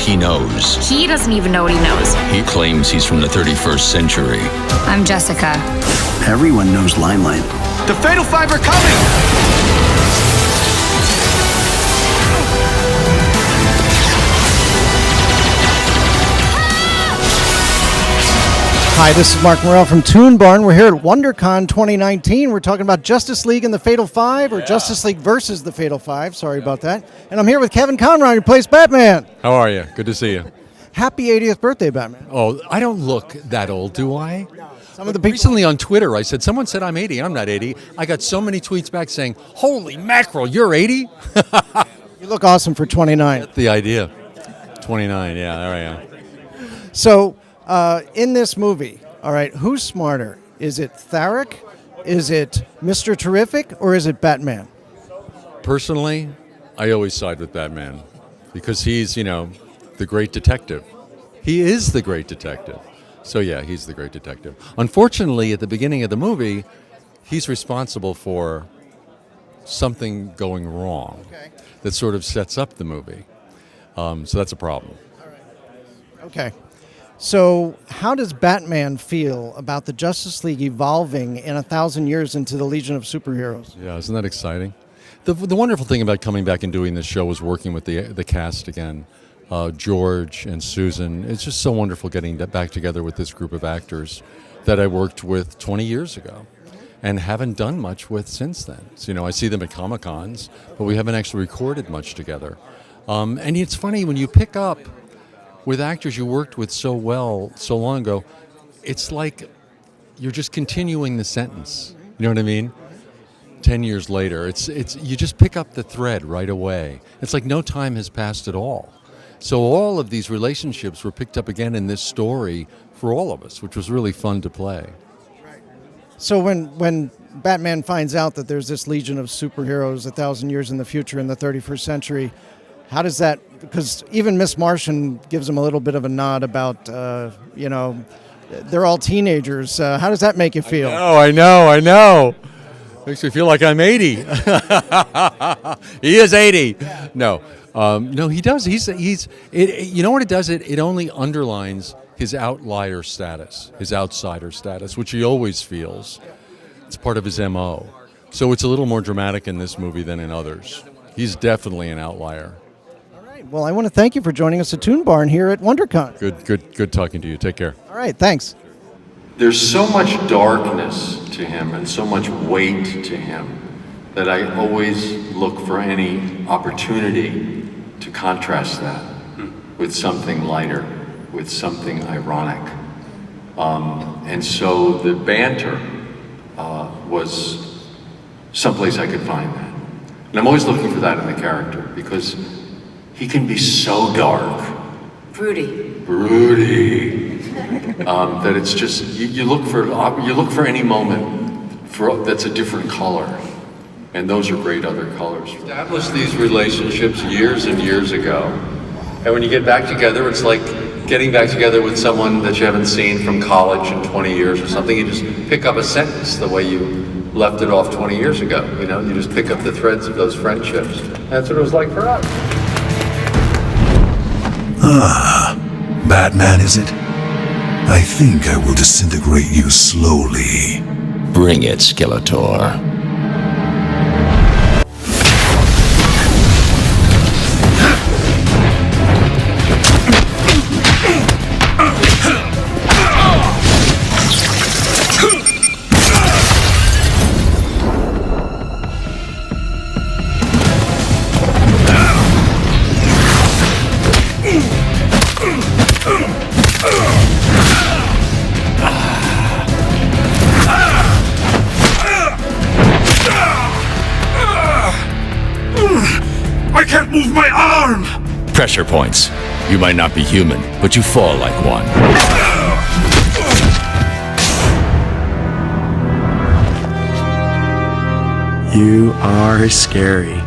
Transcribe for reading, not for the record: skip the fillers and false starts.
he knows. He doesn't even know what he knows. He claims he's from the 31st century. I'm Jessica. Everyone knows Limelight. The Fatal Five are coming! Hi, this is Marc Morrell from ToonBarn. We're here at WonderCon 2019. We're talking about Justice League and the Fatal Five, or Justice League versus the Fatal Five. Sorry about that. And I'm here with Kevin Conroy, who plays Batman. How are you? Good to see you. Happy 80th birthday, Batman. Oh, I don't look that old, do I? Some of the people Recently on Twitter, I said, someone said I'm 80. I'm not 80. I got so many tweets back saying, holy mackerel, you're 80? You look awesome for 29. The idea. 29, yeah, there I am. So, in this movie, all right, who's smarter? Is it Tharick? Is it Mr. Terrific? Or is it Batman? Personally, I always side with Batman because he's, the great detective. He is the great detective. So, yeah, he's the great detective. Unfortunately, at the beginning of the movie, he's responsible for something going wrong that sort of sets up the movie. So that's a problem. Okay. So how does Batman feel about the Justice League evolving in 1,000 years into the Legion of Superheroes? Yeah, isn't that exciting? The wonderful thing about coming back and doing this show was working with the cast again. George and Susan. It's just so wonderful getting back together with this group of actors that I worked with 20 years ago and haven't done much with since then. So, I see them at Comic-Cons, but we haven't actually recorded much together. And it's funny, when you pick up with actors you worked with so well so long ago, it's like you're just continuing the sentence. You know what I mean? 10 years later, it's you just pick up the thread right away. It's like no time has passed at all. So all of these relationships were picked up again in this story for all of us, which was really fun to play. So when Batman finds out that there's this Legion of Superheroes 1,000 years in the future in the 31st century, how does that, because even Miss Martian gives him a little bit of a nod about, they're all teenagers. How does that make you feel? I know. Makes me feel like I'm 80. He is 80. No, he does. You know what it does? It only underlines his outlier status, his outsider status, which he always feels. It's part of his MO. So it's a little more dramatic in this movie than in others. He's definitely an outlier. All right. Well, I want to thank you for joining us at ToonBarn here at WonderCon. Good talking to you. Take care. All right. Thanks. There's so much darkness to him and so much weight to him that I always look for any opportunity to contrast that with something lighter, with something ironic. And so the banter was someplace I could find that. And I'm always looking for that in the character because he can be so dark. Broody. That it's just you look for any moment that's a different color, and those are great other colors. Established these relationships years and years ago, and when you get back together, it's like getting back together with someone that you haven't seen from college in 20 years or something. You just pick up a sentence the way you left it off 20 years ago. You just pick up the threads of those friendships. That's what it was like for us. Batman, is it? I think I will disintegrate you slowly. Bring it, Skeletor. I can't move my arm! Pressure points. You might not be human, but you fall like one. You are scary.